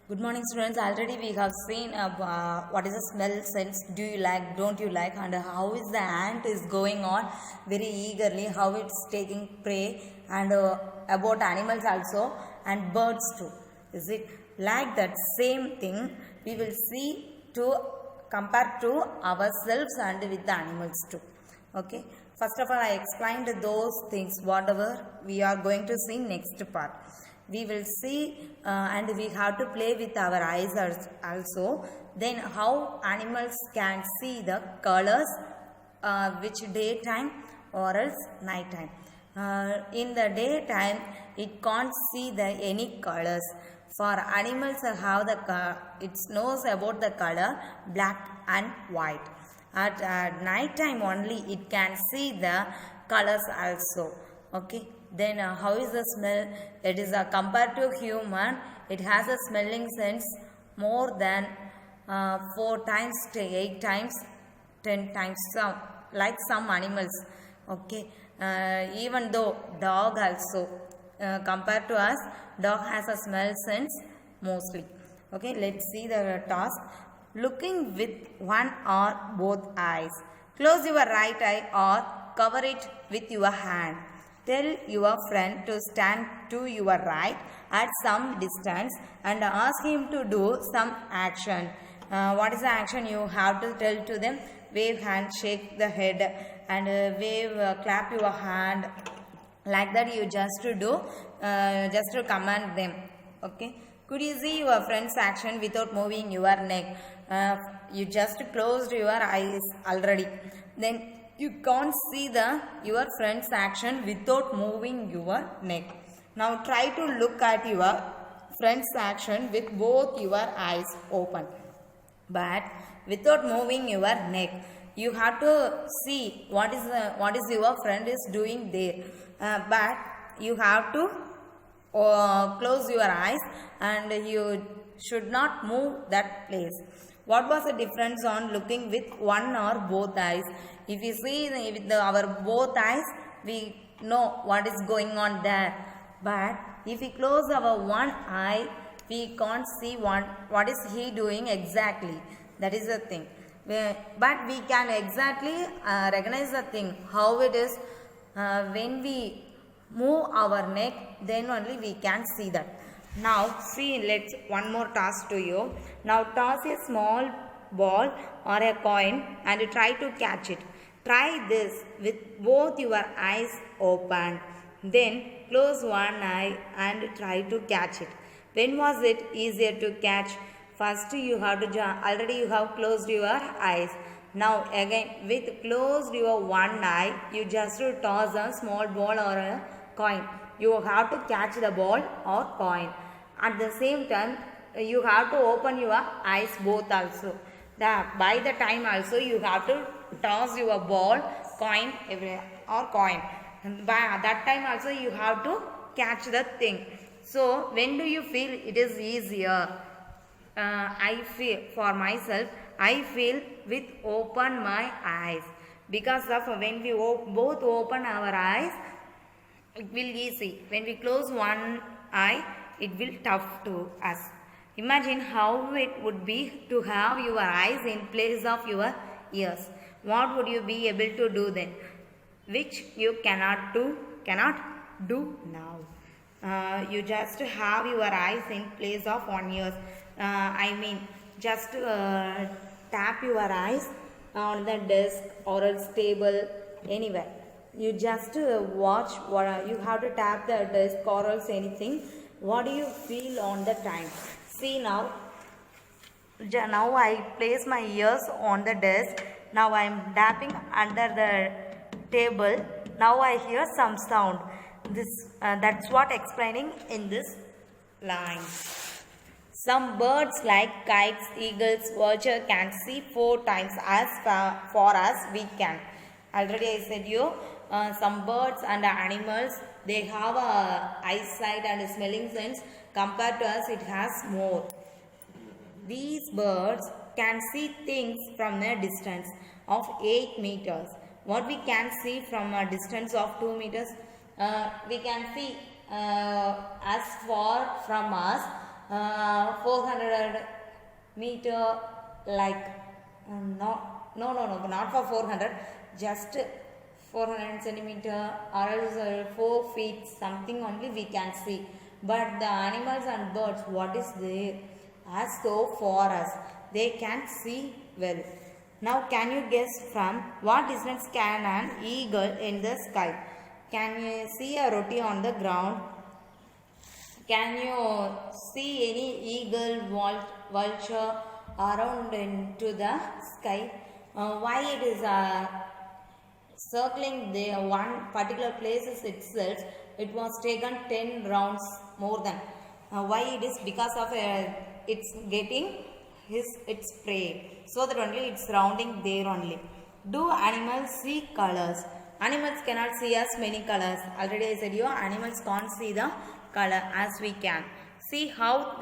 Good morning, students. Already we have seen what is the smell sense. Do you like? Don't you like? And how is the ant is going on very eagerly? How it's taking prey and about animals also and birds too. Is it like that same thing? We will see to compare to ourselves and with the animals too. Okay. First of all, I explained those things. Whatever we are going to see next part. We will see and we have to play with our eyes also. Then how animals can see the colors which daytime or else nighttime. In the daytime it can't see the any colors. For animals have the it knows about the color black and white. At night time only it can see the colors also. Okay. Then how is the smell? It is compared to human, it has a smelling sense more than 4 times to 8 times, 10 times, like some animals. Okay. Even though dog also, compared to us, dog has a smell sense mostly. Okay, let's see the task. Looking with one or both eyes. Close your right eye or cover it with your hand. Tell your friend to stand to your right at some distance and ask him to do some action. What is the action? You have to tell to them. Wave hand, shake the head and wave, clap your hand. Like that you just to do, just to command them. Okay. Could you see your friend's action without moving your neck? You just closed your eyes already. Then you can't see your friend's action without moving your neck. Now try to look at your friend's action with both your eyes open, but without moving your neck. You have to see what is your friend is doing there, but you have to close your eyes and you should not move that place. What was the difference on looking with one or both eyes? If we see with our both eyes, we know what is going on there. But if we close our one eye, we can't see what is he doing exactly. That is the thing. But we can exactly recognize the thing, how it is when we move our neck, then only we can see that. Now see, let's one more task to you. Now toss a small ball or a coin and try to catch it. Try this with both your eyes open. Then close one eye and try to catch it. When was it easier to catch? First you have to already you have closed your eyes. Now again with closed your one eye, you just toss a small ball or a coin. You have to catch the ball or coin. At the same time, you have to open your eyes both also. By the time also you have to toss your ball, coin or coin. And by that time also you have to catch the thing. So when do you feel it is easier? I feel for myself, I feel with open my eyes, because of when we both open our eyes, it will easy. When we close one eye, it will tough to us. Imagine how it would be to have your eyes in place of your ears. What would you be able to do then, which you cannot do now? You just have your eyes in place of one ear. I mean, just tap your eyes on the desk or else table, anywhere. You just watch what you have to tap the desk or else anything. What do you feel on the time? See now I place my ears on the desk. Now I am tapping under the table. Now I hear some sound. That's what explaining in this line. Some birds like kites, eagles, vulture can see 4 times as far as we can. Already I said you, some birds and animals, they have a eyesight and smelling sense. Compared to us, it has more. These birds can see things from a distance of 8 meters. What we can see from a distance of 2 meters? We can see as far from us 400 meter, like not for 400, just 400 centimeter or else 4 feet something only we can see. But the animals and birds, what is there? As so for us, they can see well. Now can you guess from what distance can an eagle in the sky? Can you see a roti on the ground? Can you see any eagle, vulture around into the sky? Why it is circling the one particular places itself? It was taken 10 rounds more than. Why it is? Because of it's getting its prey, so that only it's surrounding there only. Do animals see colors? Animals cannot see as many colors. Already I said you, animals can't see the color as we can. See how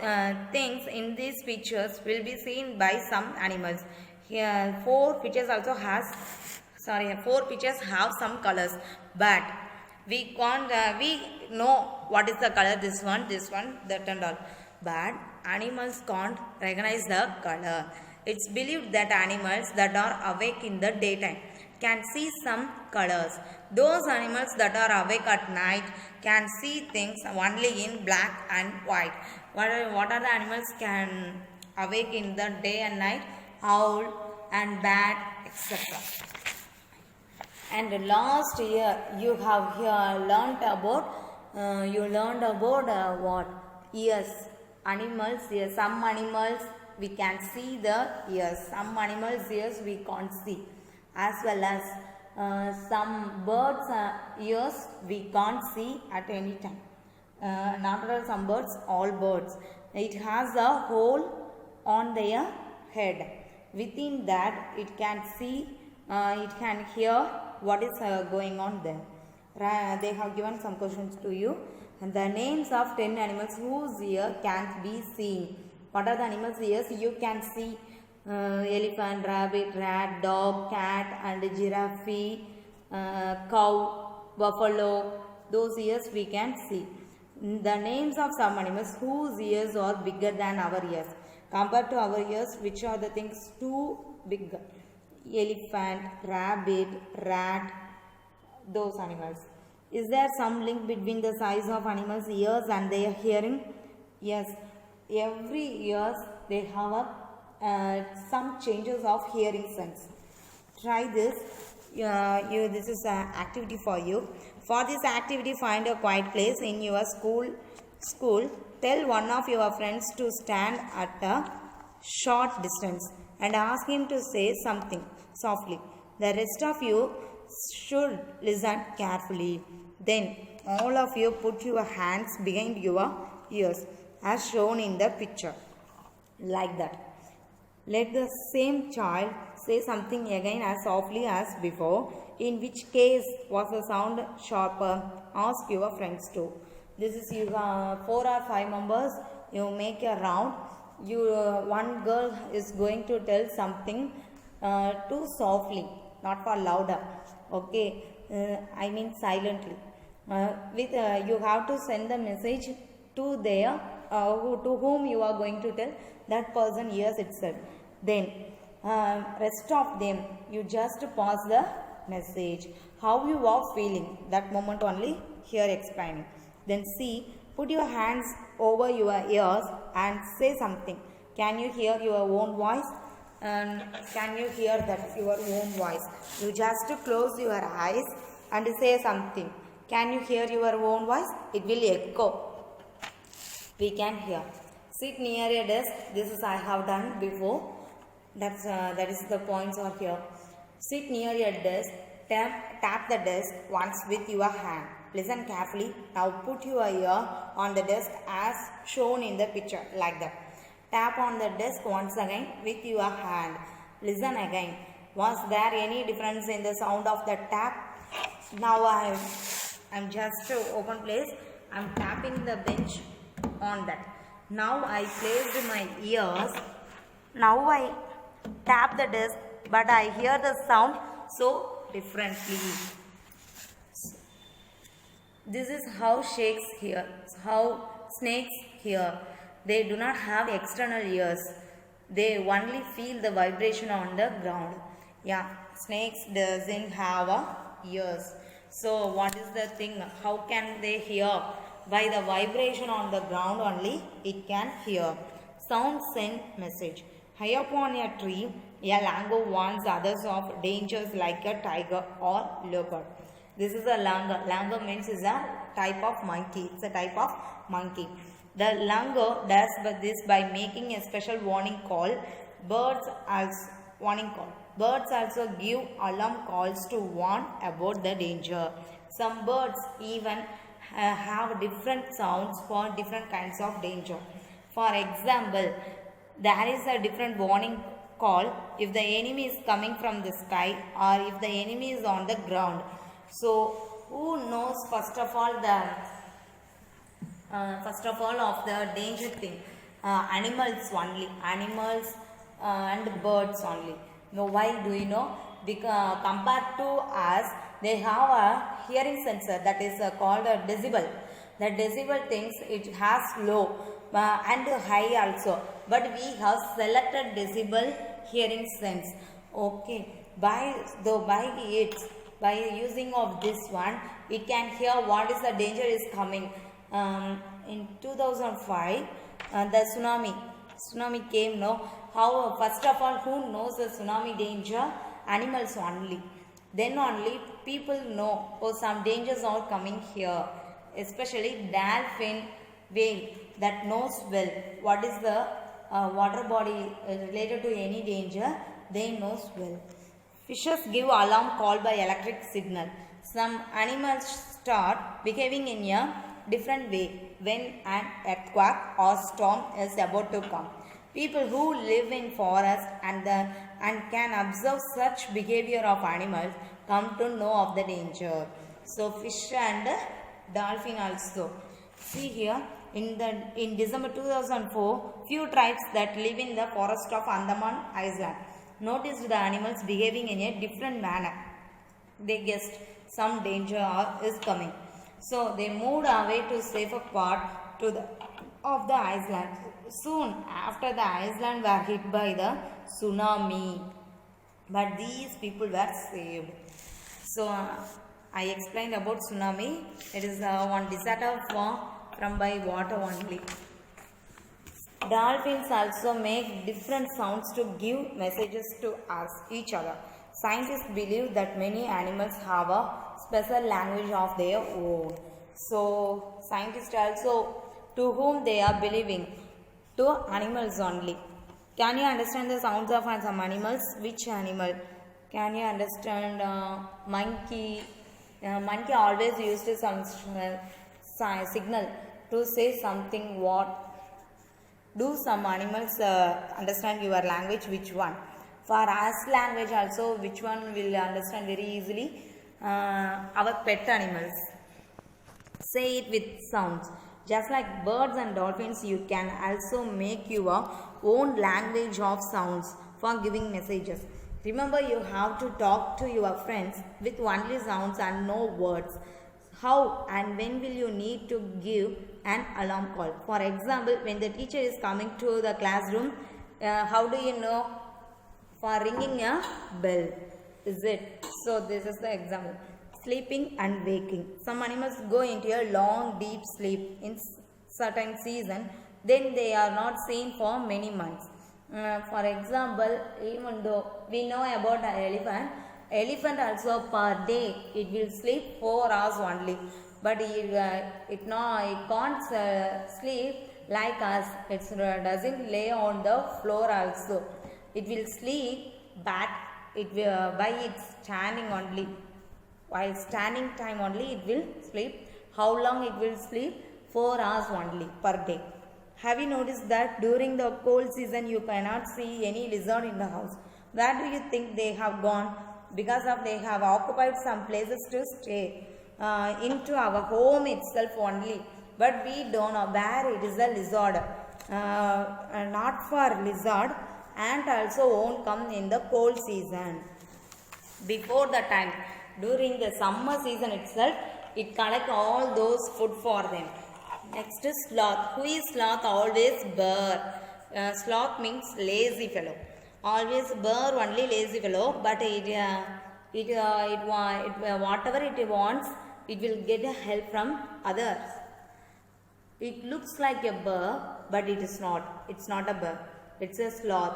things in these pictures will be seen by some animals. Here 4 pictures also has, 4 pictures have some colors, but we can't we know what is the color, this one, that and all, but animals can't recognize the color. It's believed that animals that are awake in the daytime can see some colors. Those animals that are awake at night can see things only in black and white. What are the animals can awake in the day and night? Owl and bat, etc. And last year you have learned about what? Ears. Animals ears. Some animals we can see the ears. Some animals ears we can't see. As well as some birds ears we can't see at any time. Not all some birds, all birds. It has a hole on their head. Within that it can see, it can hear what is going on there. They have given some questions to you. And the names of 10 animals whose ear can't be seen. What are the animals' ears you can see? Elephant, rabbit, rat, dog, cat and giraffe, cow, buffalo. Those ears we can see. The names of some animals whose ears are bigger than our ears. Compared to our ears, which are the things too big? Elephant, rabbit, rat, those animals. Is there some link between the size of animals' ears and their hearing? Yes, every years they have some changes of hearing sense. Try this. This is an activity for you. For this activity, find a quiet place in your school. Tell one of your friends to stand at a short distance and ask him to say something softly. The rest of you should listen carefully. Then all of you put your hands behind your ears as shown in the picture, like that. Let the same child say something again as softly as before. In which case was the sound sharper? Ask your friends too. This is you 4 or 5 members. You make a round. One girl is going to tell something too softly, not for louder. Okay, I mean silently. You have to send the message to to whom you are going to tell. That person hears itself. Then rest of them you just pass the message. How you are feeling that moment only here explaining. Then see, put your hands over your ears and say something. Can you hear your own voice? Can you hear that your own voice? You just close your eyes and say something. Can you hear your own voice? It will echo. We can hear. Sit near a desk. This is I have done before. That is the points are here. Sit near your desk. Tap the desk once with your hand. Listen carefully. Now put your ear on the desk as shown in the picture, like that. Tap on the desk once again with your hand. Listen again. Was there any difference in the sound of the tap? Now I'm just to open place. I'm tapping the bench on that. Now I placed my ears. Now I tap the desk, but I hear the sound so differently. This is how snakes hear. They do not have external ears. They only feel the vibration on the ground. Yeah, snakes doesn't have ears. So what is the thing? How can they hear? By the vibration on the ground only it can hear. Sound send message. High up on a tree, a langur warns others of dangers like a tiger or leopard. This is a langur. Langur means is a type of monkey. It's a type of monkey. The langur does this by making a special warning call. Birds also give alarm calls to warn about the danger. Some birds even have different sounds for different kinds of danger. For example, there is a different warning call if the enemy is coming from the sky or if the enemy is on the ground. So, who knows first of all of the danger thing? Animals only. Animals and birds only. Now, why do you know? Because compared to us, they have a hearing sensor that is called a decibel. The decibel things it has low and high also. But we have selected decibel hearing sense. Okay. By using of this one, it can hear what is the danger is coming. In 2005, the tsunami came. No, how first of all, who knows the tsunami danger? Animals only. Then only people know, oh, some dangers are coming here. Especially dolphin, whale that knows well what is the water body related to any danger. They knows well. Fishes give alarm call by electric signal. Some animals start behaving in a different way when an earthquake or storm is about to come. People who live in forest and can observe such behavior of animals come to know of the danger. So fish and dolphin also. See here in December 2004, few tribes that live in the forest of Andaman Island noticed the animals behaving in a different manner. They guessed some danger is coming. So they moved away to safer part of the island. Soon after, the island were hit by the tsunami. But these people were saved. So I explained about tsunami. It is one disaster from by water only. Dolphins also make different sounds to give messages to us, each other. Scientists believe that many animals have a special language of their own. So, scientists also, to whom they are believing? To animals only. Can you understand the sounds of some animals? Which animal? Can you understand monkey? Monkey always used some signal to say something. What? Do some animals understand your language? Which one? For us language also, which one will understand very easily? Our pet animals. Say it with sounds. Just like birds and dolphins, you can also make your own language of sounds for giving messages. Remember, you have to talk to your friends with only sounds and no words. How and when will you need to give an alarm call? For example, when the teacher is coming to the classroom, how do you know? For ringing a bell, is it? So this is the example. Sleeping and waking. Some animals go into a long deep sleep in certain season, then they are not seen for many months. For example, even though we know about an elephant also per day it will sleep 4 hours only, but it can't sleep like us. It doesn't lay on the floor also. It will sleep back by its standing only. While standing time only it will sleep. How long it will sleep? 4 hours only per day. Have you noticed that during the cold season you cannot see any lizard in the house? Where do you think they have gone? Because of they have occupied some places to stay into our home itself only. But we don't know where it is a lizard. Not for lizard, ant also won't come in the cold season. Before the time, during the summer season itself, it collects all those food for them. Next is sloth. Who is sloth? Always bear. Sloth means lazy fellow. Always bear only lazy fellow. But whatever it wants, it will get help from others. It looks like a bear, but it is not. It's not a bear. It's a sloth.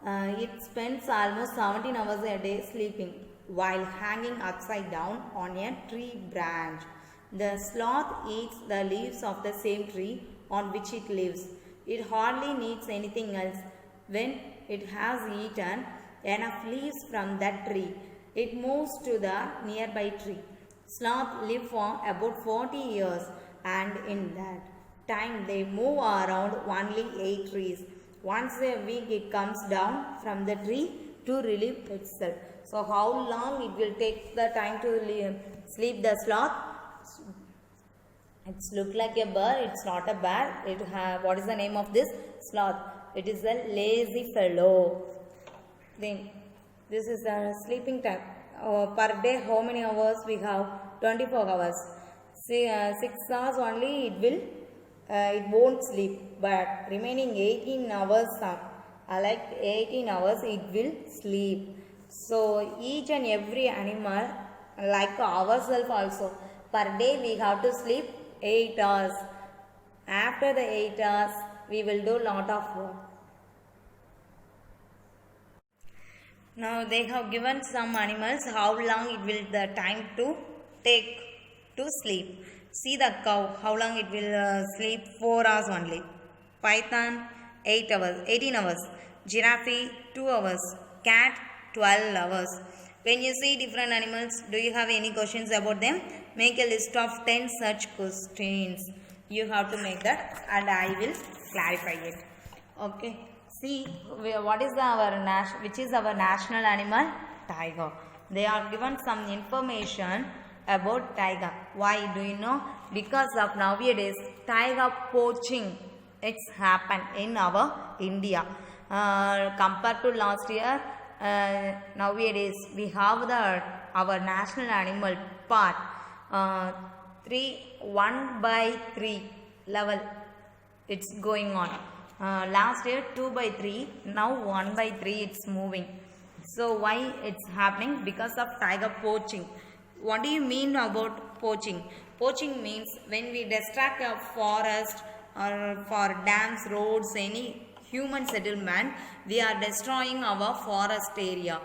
It spends almost 17 hours a day sleeping while hanging upside down on a tree branch. The sloth eats the leaves of the same tree on which it lives. It hardly needs anything else. When it has eaten enough leaves from that tree, it moves to the nearby tree. Sloths live for about 40 years, and in that time they move around only 8 trees. Once a week it comes down from the tree to relieve itself. So how long it will take the time to sleep the sloth? It's look like a bear. It's not a bear. What is the name of this sloth? It is a lazy fellow. Then this is the sleeping time. Per day how many hours we have? 24 hours. See, 6 hours only it won't sleep, but remaining 18 hours, like 18 hours it will sleep. So each and every animal, like ourselves also, per day we have to sleep 8 hours. After the 8 hours, we will do lot of work. Now they have given some animals how long it will the time to take to sleep. See the cow, how long it will sleep? 4 hours only. Python 8 hours, 18 hours. Giraffe 2 hours. Cat 12 hours. When you see different animals, do you have any questions about them? Make a list of 10 such questions. You have to make that and I will clarify it. Okay. See, which is our national animal? Tiger. They are given some information about tiger. Why do you know? Because of nowadays tiger poaching. It's happened in our India. Compared to last year, nowadays we have our national animal part 1/3 level. It's going on. Last year 2/3, now 1/3 it's moving. So why it's happening? Because of tiger poaching. What do you mean about poaching? Poaching means when we destruct a forest or for dams, roads, any human settlement, we are destroying our forest area.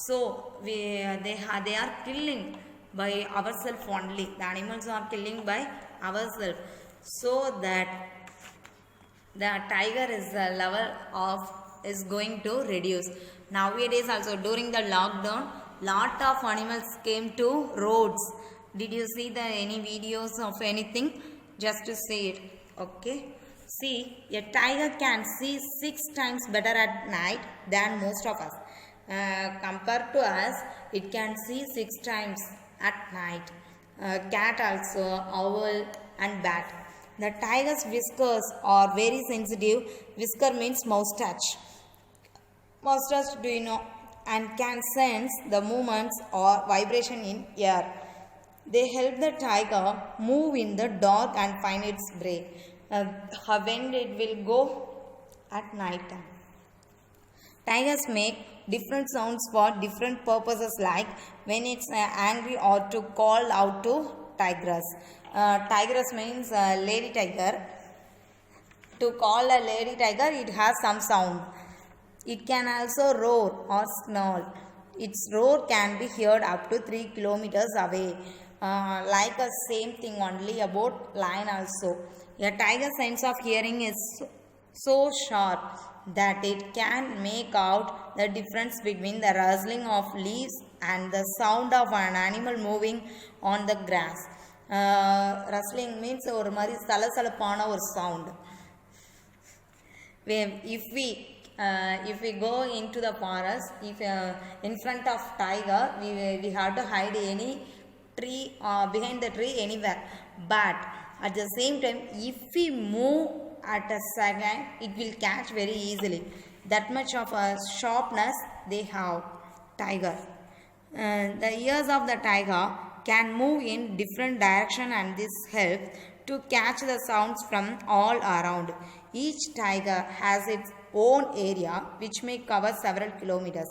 So they are killing by ourselves only. The animals are killing by ourselves. So that the tiger level is going to reduce. Nowadays also during the lockdown, lot of animals came to roads. Did you see any videos of anything? Just to see it. Okay. See, a tiger can see 6 times better at night than most of us. Compared to us, it can see 6 times at night. Cat also, owl and bat. The tiger's whiskers are very sensitive. Whisker means moustache. Moustache, do you know? And can sense the movements or vibration in air. They help the tiger move in the dark and find its prey. When it will go at night time. Tigers make different sounds for different purposes, like when it's angry or to call out to tigress. Tigress means lady tiger. To call a lady tiger, it has some sound. It can also roar or snarl. Its roar can be heard up to 3 kilometers away. Like a same thing only about lion also. A tiger's sense of hearing is so sharp that it can make out the difference between the rustling of leaves and the sound of an animal moving on the grass. Rustling means ஒரு மாதிரி சலசலப்பான ஒரு sound. If we go into the forest, if in front of tiger, we have to hide any tree behind the tree anywhere. But at the same time, if we move at a second, it will catch very easily. That much of a sharpness they have, tiger. The ears of the tiger can move in different direction, and this helps to catch the sounds from all around. Each tiger has its own area which may cover several kilometers.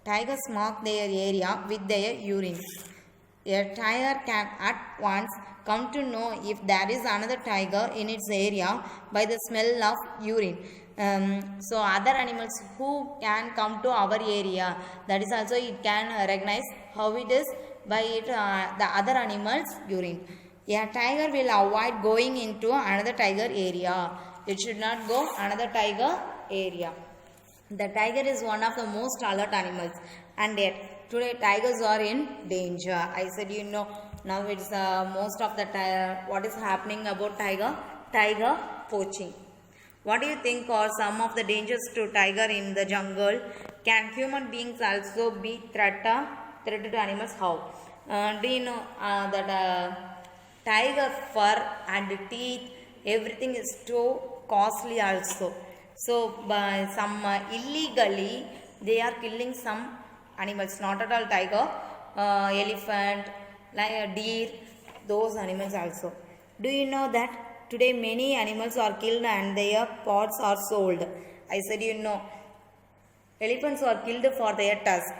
Tigers mark their area with their urine. A tiger can at once come to know if there is another tiger in its area by the smell of urine. So other animals who can come to our area, that is also it can recognize how it is by the other animals urine. A tiger will avoid going into another tiger area. It should not go another tiger area. The tiger is one of the most alert animals, and yet today tigers are in danger. I said now it's most of the what is happening about tiger poaching. What do you think are some of the dangers to tiger in the jungle? Can human beings also be threat to animals? How? Do you know that tiger fur and teeth, everything is too costly also. So by some illegally they are killing some animals, not at all tiger, elephant, like a deer, those animals also. Do you know that today many animals are killed and their parts are sold? I said elephants are killed for their tusk,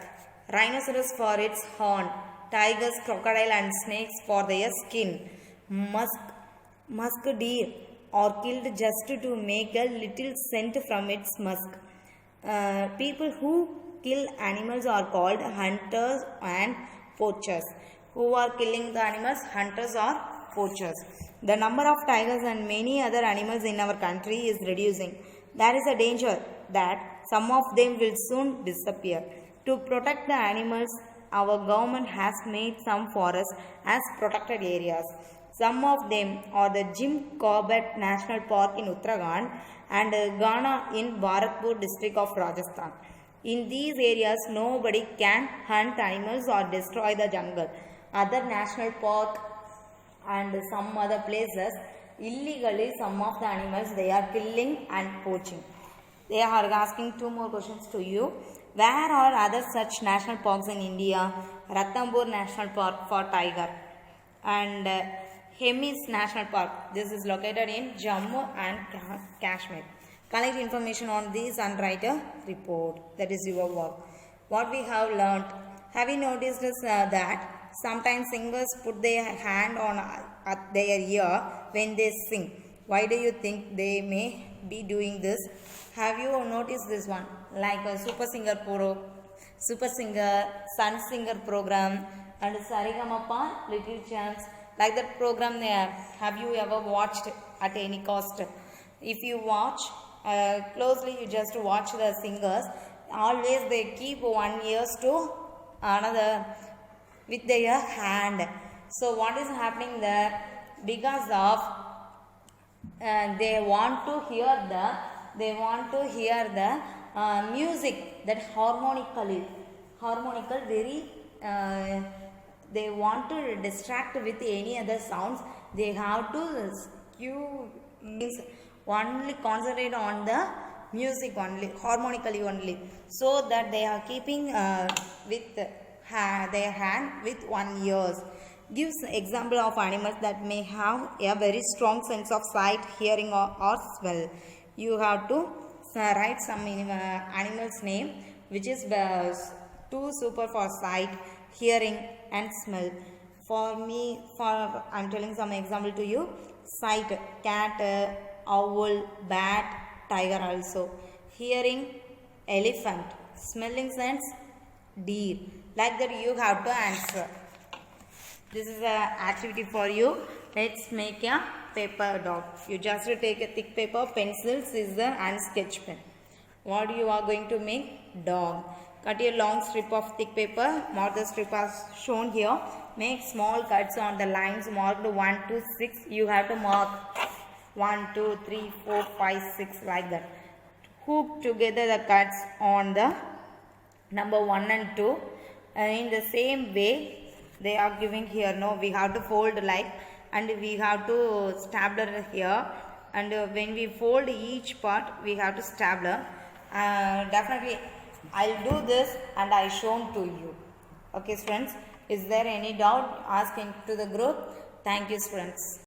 rhinoceros for its horn, tigers, crocodile and snakes for their skin, musk deer are killed just to make a little scent from its musk. People who kill animals are called hunters and poachers. Who are killing the animals? Hunters or poachers. The number of tigers and many other animals in our country is reducing. There is a danger that some of them will soon disappear. To protect the animals, our government has made some forests as protected areas. Some of them are the Jim Corbett National Park in Uttarakhand and Ghana in Bharatpur district of Rajasthan. In these areas, nobody can hunt animals or destroy the jungle. Other national park and some other places, illegally some of the animals they are killing and poaching. They are asking two more questions to you. Where are other such national parks in India? Ranthambore National Park for tiger and Hemis National Park. This is located in Jammu and Kashmir. Collect information on these and write a report. That is your work. What we have learnt. Have you noticed that sometimes singers put their hand on at their ear when they sing? Why do you think they may be doing this? Have you noticed this one? Like a Super Singer, Sun Singer program and Saregamapa Little Champs. Like that program, have you ever watched at any cost? If you watch closely, you just watch the singers. Always they keep one ear to another with their hand. So what is happening there? Because of they want to hear the music that harmonical very. They want to distract with any other sounds. They have to only concentrate on the music only, harmonically only, so that they are keeping with their hand with one ears. Gives example of animals that may have a very strong sense of sight, hearing or smell. You have to write some animal's name which is too super for sight, hearing and smell. For me, I'm telling some example to you. Sight, cat, owl, bat, tiger also. Hearing, elephant. Smelling sense, deer. Like that you have to answer. This is an activity for you. Let's make a paper dog. You just take a thick paper, pencil, scissor and sketch pen. What you are going to make? Dog. Cut a long strip of thick paper. Mark the strip as shown here. Make small cuts on the lines marked 1 to 6. You have to mark 1, 2, 3, 4, 5, 6 like that. Hook together the cuts on the number 1 and 2. In the same way, they are giving here. No, we have to fold like, and we have to stapler here. And when we fold each part, we have to stapler. Definitely, I'll do this and I shown to you. Okay, friends. Is there any doubt? Ask into the group. Thank you, friends.